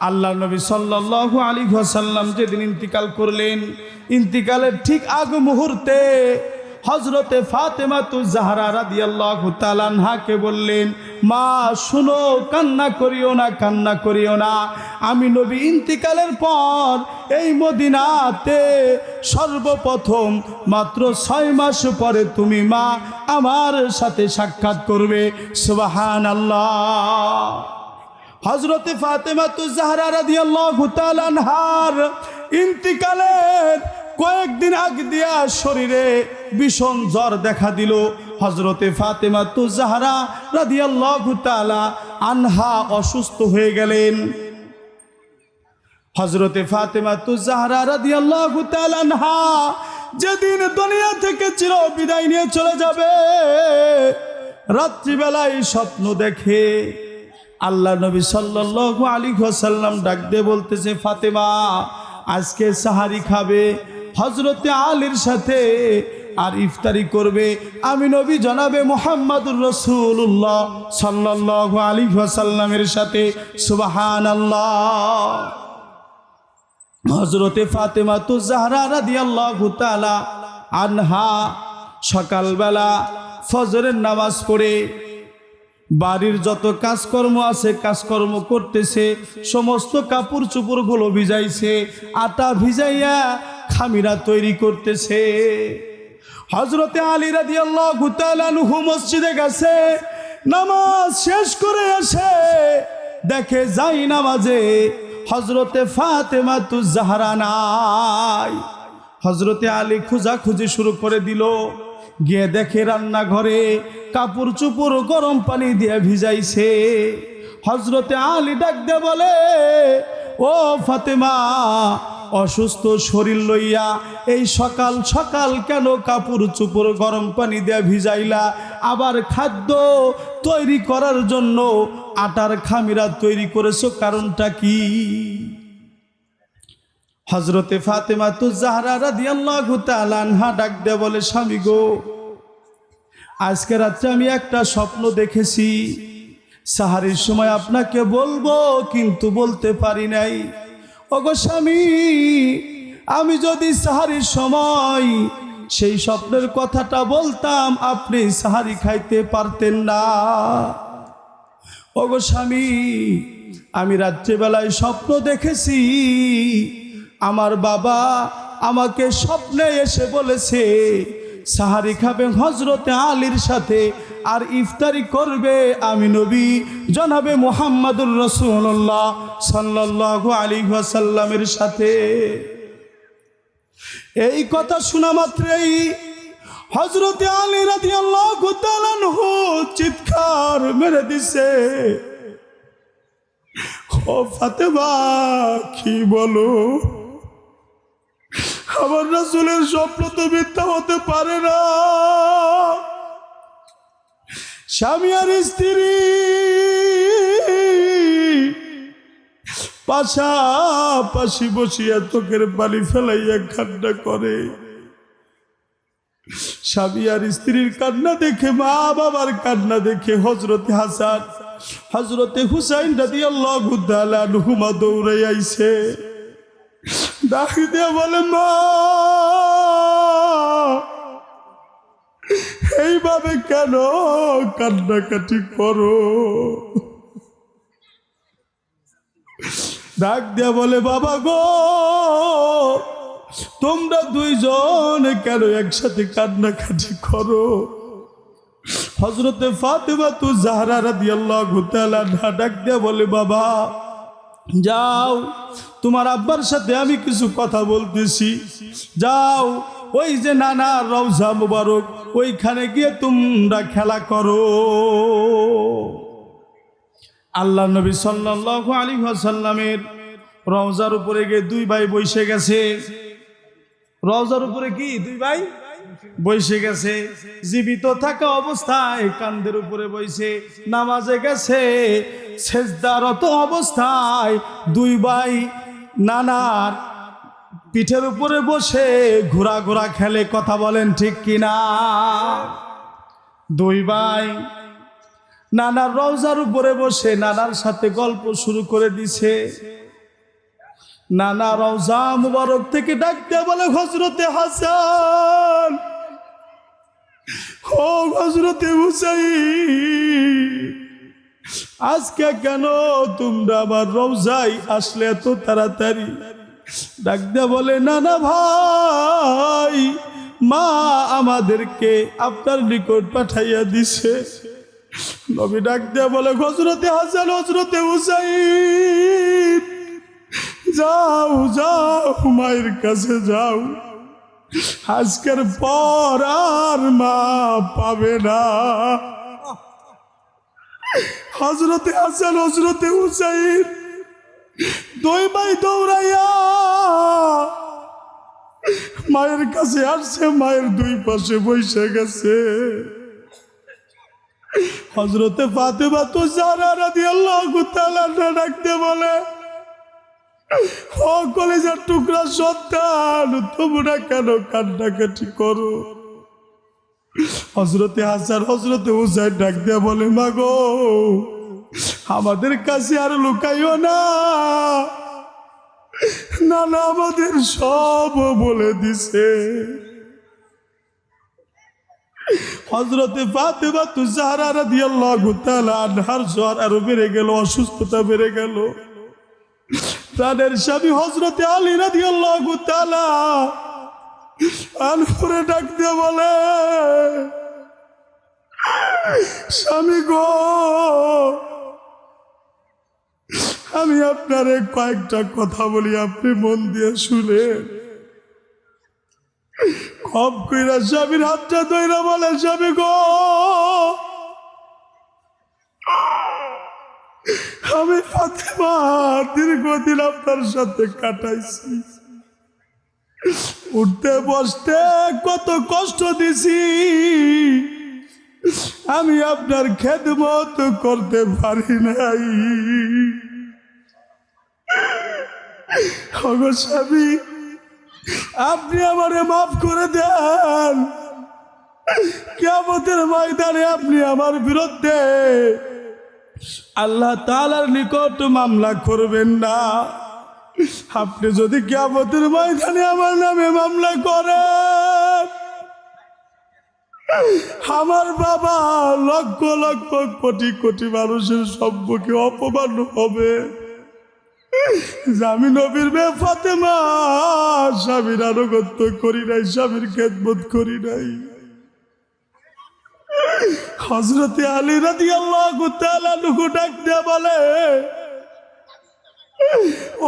আল্লাহ নবী সাল্লাল্লাহু আলাইহি ওয়াসাল্লাম যেদিন ইন্তিকাল করলেন, ইন্তিকালের ঠিক আগ মুহূর্তে হযরতে ফাতেমাতুজ জাহরা রাদিয়াল্লাহু তাআলা আনহাকে বললেন, মা শুনো, কান্না করিও না, কান্না করিও না। আমি নবী ইন্তিকালের পর এই মদিনাতে সর্বপ্রথম মাত্র 6 মাস পরে তুমি মা আমার সাথে সাক্ষাৎ করবে। সুবহানাল্লাহ। হযরতে ফাতেমাতুজ জাহরা রাদিয়াল্লাহু তাআলা আনহার ইন্তিকালের কয়েকদিন আগে দিয়া শরীরে ভীষণ জ্বর দেখা দিল। হযরতে ফাতেমাতুজ জাহরা রাদিয়াল্লাহু তাআলা আনহা অসুস্থ হয়ে গেলেন। হযরতে ফাতেমাতুজ জাহরা রাদিয়াল্লাহু তাআলা আনহা যেদিন দুনিয়া থেকে চির বিদায় নিয়ে চলে যাবে, রাত্রিবেলায় স্বপ্ন দেখে। আল্লাহ নবী সাল্লাল্লাহু আলাইহি ওয়াসাল্লাম ডাক দিয়ে বলতেছে, ফাতেমা আজকে সাহারি খাবে হযরতে আলীর সাথে আর ইফতারি করবে আমি নবী জনাবে মুহাম্মদুর রাসূলুল্লাহ সাল্লাল্লাহু আলাইহি ওয়াসাল্লামের সাথে। সুবহানাল্লাহ। হযরতে ফাতেমাতুজ জাহরা রাদিয়াল্লাহু তাআলা আনহা সকালবেলা ফজরের নামাজ পড়ে বাড়ির যত কাজকর্ম আছে কাজকর্ম করতেছে, সমস্ত কাপড় চোপড়গুলো ভিজাইছে, আটা ভিজাইয়া খামিরা তৈরি করতেছে। হযরতে আলী রাদিয়াল্লাহু তাআলা আনহু মসজিদে গেছে, নামাজ শেষ করে এসে দেখে যাই নামাজে হযরতে ফাতেমাতুজ জাহরা নাই। হযরতে আলী খোঁজাখুঁজি শুরু করে দিল, গিয়ে দেখে রান্নাঘরে কাপড় চোপড় গরম পানি দিয়ে ভিজাইছে। হযরতে আলী ডাক দিয়ে বলে, ও ফাতেমা, অসুস্থ শরীর লইয়া এই সকাল সকাল কেন কাপড় চোপড় গরম পানি দিয়ে ভিজাইলা? আবার খাদ্য তৈরি করার জন্য আটার খামিরা তৈরি করেছো, কারণটা কি? হযরতে ফাতেমাতুজ জাহরা রাদিয়াল্লাহু তাআলা আনহা ডাক দিয়ে বলে, স্বামী গো, আজকে রাত্রে আমি একটা স্বপ্ন দেখেছি, সাহারির সময় আপনাকে বলবো কিন্তু বলতে পারি নাই। ওগো স্বামী, আমি যদি সাহারির সময় সেই স্বপ্নের কথাটা বলতাম আপনি সাহারি খাইতে পারতেন না। ওগো স্বামী, আমি রাত্রিবেলায় স্বপ্ন দেখেছি, আমার বাবা আমাকে স্বপ্নে এসে বলেছে সাহারি খাবে হযরতে আলীর সাথে আর ইফতারি করবে আমি নবী জনাবে মুহাম্মদুর রাসূলুল্লাহ সাল্লাল্লাহু আলাইহি ওয়াসাল্লামের সাথে। এই কথা শোনা মাত্রই হযরতে আলী রাদিয়াল্লাহু তাআলা আনহু চিৎকার মেরে দিছে, ও ফাতেমা, কি বলো? আমার রাসূলের স্বপ্ন তো মিথ্যা হতে পারে না। স্বামী আর স্ত্রী পাশাপাশি বসিয়া চোখের পানি ফেলাইয়া কান্না করে। স্বামী আর স্ত্রীর কান্না দেখে, মা বাবার কান্না দেখে হযরতে হাসান হযরতে হুসাইন রাদিয়াল্লাহু তাআলা আনহুমা দৌড়ে আইছে, ডাক দিয়ে বলে, মা এইভাবে কেন কান্নাকাটি করো? ডাক দিয়ে বলে, বাবা গো, তোমরা দুইজন কেন একসাথে কান্নাকাটি করো? হযরতে ফাতেমাতুজ জাহরা রাদিয়াল্লাহু তাআলা আনহা ডাক দিয়ে বলে, বাবা যাও, তোমার আব্বার সাথে আমি কিছু কথা বলতেছি, যাও ওই যে নানা রওজা মুবারক ওইখানে গিয়ে তোমরা খেলা করো। আল্লাহ নবী সাল্লাল্লাহু আলাইহি ওয়াসাল্লামের রওজার উপরে গিয়ে দুই ভাই বসে গেছে। রওজার উপরে কি দুই ভাই বসে গেছে, জীবিত থাকা অবস্থায় কান্দের উপরে বসে নামাজে গেছে, সেজদারত অবস্থায় দুই ভাই নানার পিঠের উপরে বসে ঘোরা ঘোরা খেলে। কথা বলেন ঠিক কিনা? দুই ভাই নানার রওজার উপরে বসে নানার সাথে গল্প শুরু করে দিছে। নানা রওজা মুবারক থেকে ডাকতে বলে হযরতে হাসান, ও হযরতে হুসাইন, আজকে কেন তোমরা আমার রওজায় আসলে এত তাড়াতাড়ি? ডাকতে বলে নানা ভাই, মা আমাদেরকে আপনার নিকট পাঠাইয়া দিছে। নবী ডাকতে বলে হযরতে হাসান, হযরতে হুসাইন, যাও যাও মায়ের কাছে যাও, আজকের পর আর মা পাবে না। হযরতে হাসান হযরতে হুসাইন দুই ভাই দৌড়াইয়া মায়ের কাছে আসছে, মায়ের দুই পাশে বসে গেছে। হযরতে ফাতেমা তো জাহরা রাদিয়াল্লাহু তাআলা ডাকতে বলে, ও কলেজার টুকরা সন্তান, তোমরা কেন কান্নাকাটি করো? হযরতে হাসান হযরতে হুসাইন ডাক দিয়ে বলে, মা গো, আমাদের কাছে আর লুকাইও না, নানা আমাদের সব বলে দিছে। হযরতে ফাতেমা তো জাহরা রাদিয়াল্লাহু তাআলা আনহার জ্বর আরো বেড়ে গেল, অসুস্থতা বেড়ে গেল। প্রাণের স্বামী হযরতে আলী রাদিয়াল্লাহু তাআলা আনহুরে ডাক দিয়ে বলে, স্বামী গো, আমি আপনার কয়েকটা কথা বলি, আপনি মন দিয়ে শুনেন। খপ কইরা স্বামীর হাতটা ধইরা বলে, স্বামী গো, আমি ফাতেমা দীর্ঘদিন আপনার সাথে কাটাইছি, উঠতে বসতে কত কষ্ট দিছি, আমি আপনার খেদমত করতে পারি নাই। ওগো স্বামী, আপনি আমারে মাফ করে দেন, কিয়ামতের ময়দানে আপনি আমার বিরুদ্ধে আল্লাহ তাআলার নিকট মামলা করবেন না। আপনি যদি কিয়ামতের ময়দানে আমার নামে মামলা করেন, আমার বাবা লক্ষ লক্ষ কোটি কোটি মানুষের সম্মুখে অপমান হবে। আমি নবীর মেয়ে ফাতেমা স্বামীর আনুগত্য করি নাই, স্বামীর খেদমত করি নাই। হযরতে আলী রাদিয়াল্লাহু তাআলা আনহু ডাক দিয়ে বলে,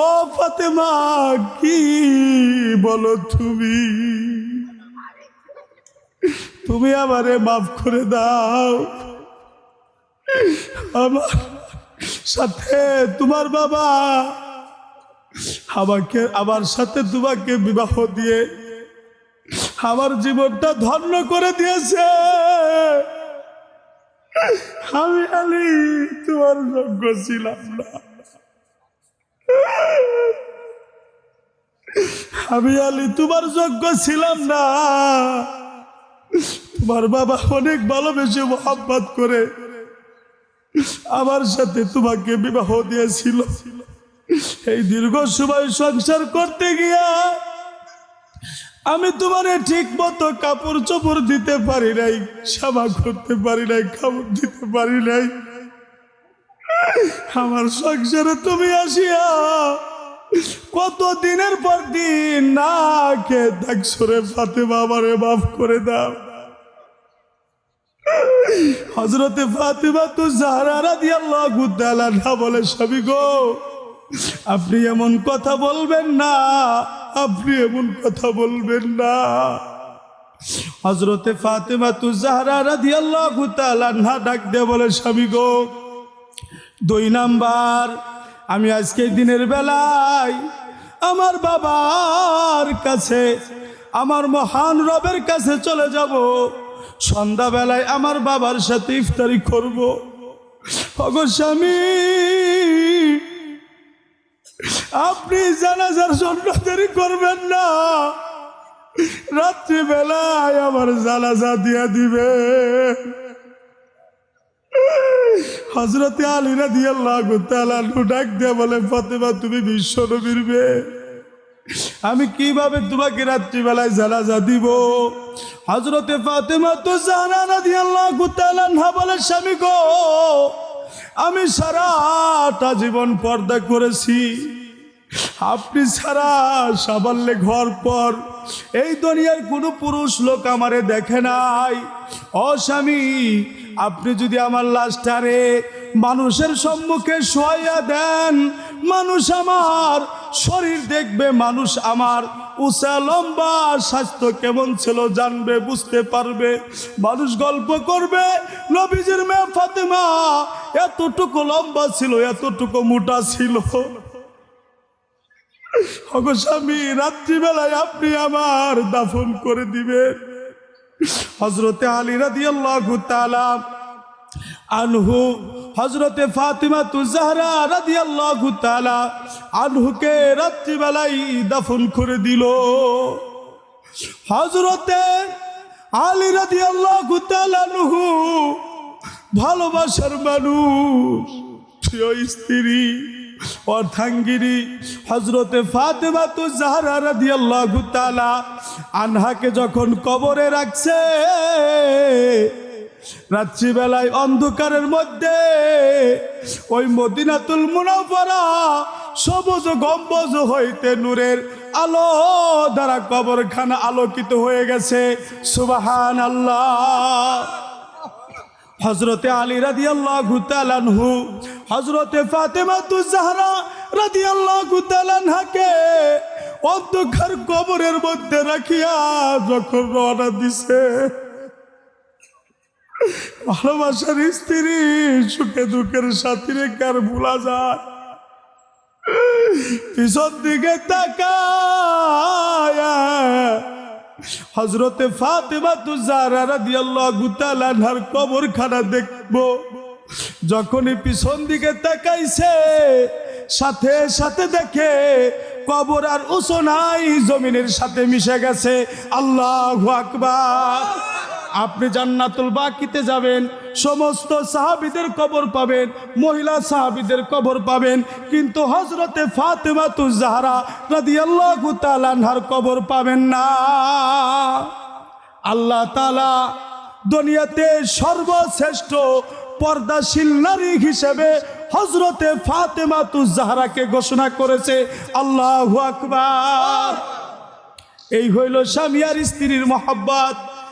ও ফাতেমা, কি বলো তুমি? তুমি আমারে মাফ করে দাও, আমার সাথে তোমার বাবা আমাকে, আমার সাথে তোমাকে বিবাহ দিয়ে আমার জীবনটা ধন্য করে দিয়েছে। আমি আলী তোমার যোগ্য ছিলাম না, আমি আলী তোমার যোগ্য ছিলাম না। তোমার বাবা অনেক ভালোবেসে মোহাব্বত করে আমার সাথে তোমাকে বিবাহ দিয়েছিল। এই দীর্ঘ সময় সংসার করতে গিয়া আমি তোমারে ঠিক মতো কাপড় চোপড় দিতে পারি নাই, সেবা করতে পারি নাই, খাবার দিতে পারি নাই। আমার সংসারে তুমি আসিয়া কত দিনের পর দিন না খেয়ে থাকছো রে ফাতেমা, আমারে মাফ করে দাও। হযরতে ফাতেমা তো জাহরা রাদিয়াল্লাহু তাআলা আনহা বলে, স্বামী গো, আপনি এমন কথা বলবেন না, আপনি এমন কথা বলবেন না। হযরতে ফাতেমা তো জাহরা রাদিয়াল্লাহু তাআলা আনহা ডাক দিয়ে বলে, স্বামী গো, 2 নাম্বার, আমি আজকে দিনের বেলায় আমার বাবার কাছে, আমার মহান রবের কাছে চলে যাব, সন্ধ্যাবেলায় আমার বাবার সাথে ইফতারি করব। ওগো স্বামী, আপনি জানাজার জন্য দেরি করবেন না, রাত্রিবেলায় আমার জানাজা দিয়া দিবে। হযরতে আলী রাদিয়াল্লাহু তাআলা ডাক দিয়ে বলে, ফাতেমা তুমি বিশ্ব নবীর মেয়ে, আমি কিভাবে তোমাকে রাত্রিবেলায় জানাজা দিব? হযরতে ফাতেমা তো জাহরা রাদিয়াল্লাহু তাআলা আনহা বলে, স্বামী গো, আমি সারাটা জীবন পর্দা করেছি, আপনি ছাড়া সাবাল্যে ঘর পর এই দুনিয়ার কোনো পুরুষ লোক আমারে দেখে নাই। ও স্বামী, আপনি যদি আমার লাশটারে মানুষের সম্মুখে শোয়াইয়া দেন, মানুষ আমার শরীর দেখবে, মানুষ আমার উঁচা লম্বা স্বাস্থ্য কেমন ছিল জানবে, বুঝতে পারবে, মানুষ গল্প করবে নবীজির মেয়ে ফাতেমা এতটুকু লম্বা ছিল, এতটুকু মোটা ছিল। ওগো স্বামী, রাত্রিবেলায় আপনি আমার দাফন করে দিবেন। হযরতে আলী রাদিয়াল্লাহু তাআলা আনহু হযরতে ফাতিমা জাহরা রাদিয়াল্লাহু তাআলা আনহুকে রাত্রিবেলায় দাফন করে দিল। হযরতে আলী রাদিয়াল্লাহু তাআলা আনহু ভালোবাসার মানুষ, প্রিয় স্ত্রী অর্ধাঙ্গিনী হযরতে ফাতেমা জাহরা রাদিয়াল্লাহু তাআলা আনহাকে যখন কবরে রাখছে, রাত্রিবেলায় অন্ধকারের মধ্যে ওই মদিনাতুল মুনাওয়ারা সবুজ গম্বুজ হইতে নূরের আলো দ্বারা কবরখানা আলোকিত হয়ে গেছে। সুবহানাল্লাহ। হযরতে আলী রাদিয়াল্লাহু তাআলা আনহু হযরতে ফাতেমা জাহরা রাদিয়াল্লাহু তাআলা আনহাকে অন্ধকার কবরের মধ্যে রাখিয়া যখন রওনা দিছে, ভালোবাসার স্ত্রী সুখে দুঃখের সাথীরে কার ভুলা যায়? পিছন দিকে তাকায়া হযরতে ফাতেমা জাহরা রাদিয়াল্লাহু তাআলা আনহার কবরখানা দেখবো। যখনই পিছন দিকে তাকাইছে, সাথে সাথে দেখে কবর আর উঁচু নাই, জমিনের সাথে মিশে গেছে। আল্লাহু আকবার। আপনি জান্নাতুল বাকিতে যাবেন, সমস্ত সাহাবীদের কবর পাবেন, মহিলা সাহাবীদের কবর পাবেন, কিন্তু হযরতে ফাতেমা জাহরা রাদিয়াল্লাহু তাআলা আনহার কবর পাবেন না। আল্লাহ তাআলা দুনিয়াতে সর্বশ্রেষ্ঠ পর্দাশীল নারী হিসেবে হযরতে ফাতেমা জাহরাকে ঘোষণা করেছে। আল্লাহু আকবার। এই হইল স্বামী আর স্ত্রীর মহব্বত।